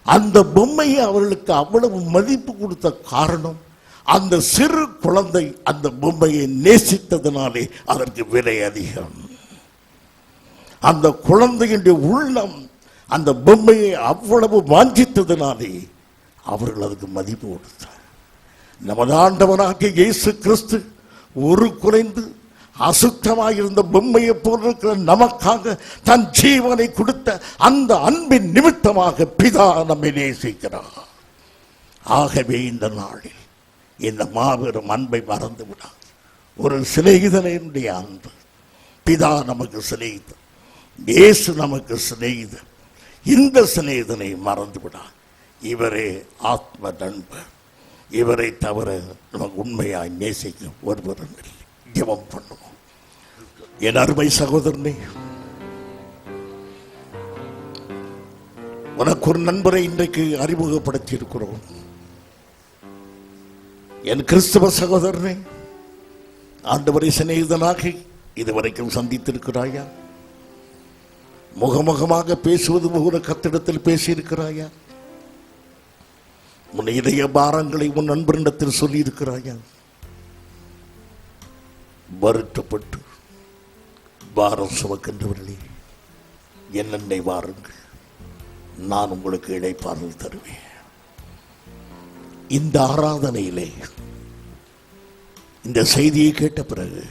அந்த பொம்மையை அவர்களுக்கு அவ்வளவு மதிப்பு கொடுத்த காரணம், அந்த சிறு குழந்தை அந்த பொம்மையை நேசித்ததினாலே அதற்கு விலை அதிகம். அந்த குழந்தையுடைய உள்ளம் அந்த பொம்மையை அவ்வளவு வாஞ்சித்ததினாலே அவர்கள் அதுக்கு மதிப்பு கொடுத்தார். நமது ஆண்டவனாகிய இயேசு கிறிஸ்து ஒரு குறைந்து அசுத்தமாயிருந்த பொம்மையை போல இருக்கிற நமக்காக தன் ஜீவனை கொடுத்த அந்த அன்பின் நிமித்தமாக பிதா நம்மை நேசிக்கிறார். ஆகவே இந்த நாளில் இந்த மாபெரும் அன்பை மறந்து விடாது. ஒரு சிநேகிதனுடைய அன்பு, பிதா நமக்கு சிநேகிதன், இயேசு நமக்கு சிநேகிதன். இந்த சிநேகிதனை மறந்து விடாது. இவரே ஆத்ம நண்பர். இவரை தவிர நமக்கு உண்மையாய் நேசிக்க ஒருவரும் இல்லை. ஜெபம் பண்ணுவோம். என் அருமை சகோதரனே, உனக்கு ஒரு நண்பரை இன்றைக்கு அறிமுகப்படுத்தி இருக்கிறோம். என் கிறிஸ்தவ சகோதரனே, ஆண்டவரை சிநேகிதனாக இதுவரைக்கும் சந்தித்திருக்கிறாயா? முகமுகமாக பேசுவது போல கத்திடத்தில் பேசியிருக்கிறாயா? உன் இதய பாரங்களை உன் நண்பரிடத்தில் சொல்லி இருக்கிறாயா? வருத்தப்பட்டு பாரம் சுமக்கின்றவர்களே, என்னென்னை வாருங்கள், நான் உங்களுக்கு இளைப்பாறுதல் தருவேன். இந்த ஆராதனையிலே இந்த செய்தியை கேட்ட பிறகு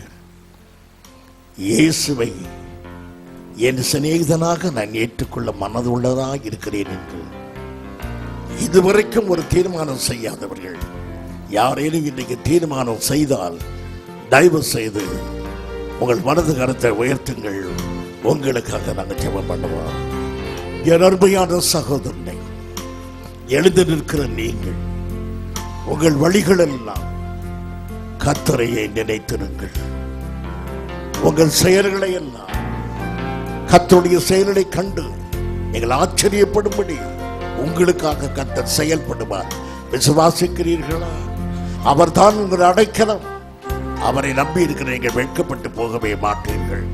இயேசுவை என் சிநேகிதனாக நான் ஏற்றுக்கொள்ள மனதுள்ளதாக இருக்கிறேன் என்று இதுவரைக்கும் ஒரு தீர்மானம் செய்யாதவர்கள் யாரேனும் இன்றைக்கு தீர்மானம் செய்தால் தயவு செய்து உங்கள் மனது கருத்தை உயர்த்துங்கள். உங்களுக்காக நாங்கள் ஜெபம் பண்ணுவோம். என் அருமையான சகோதரனை, எழுந்து நிற்கிற நீங்கள் உங்கள் வழிகளெல்லாம் கர்த்தரையே நினைத்திருங்கள். உங்கள் செயல்களை எல்லாம் கர்த்தருடைய செயல்களை கண்டு நீங்கள் ஆச்சரியப்படும்படி உங்களுக்காக கர்த்தர் செயல்படுவார். விசுவாசிக்கிறீர்களா? அவர்தான் உங்கள் அடைக்கலம். அவரை நம்பி இருக்கிற நீங்கள் வெட்கப்பட்டு போகவே மாட்டீர்கள்.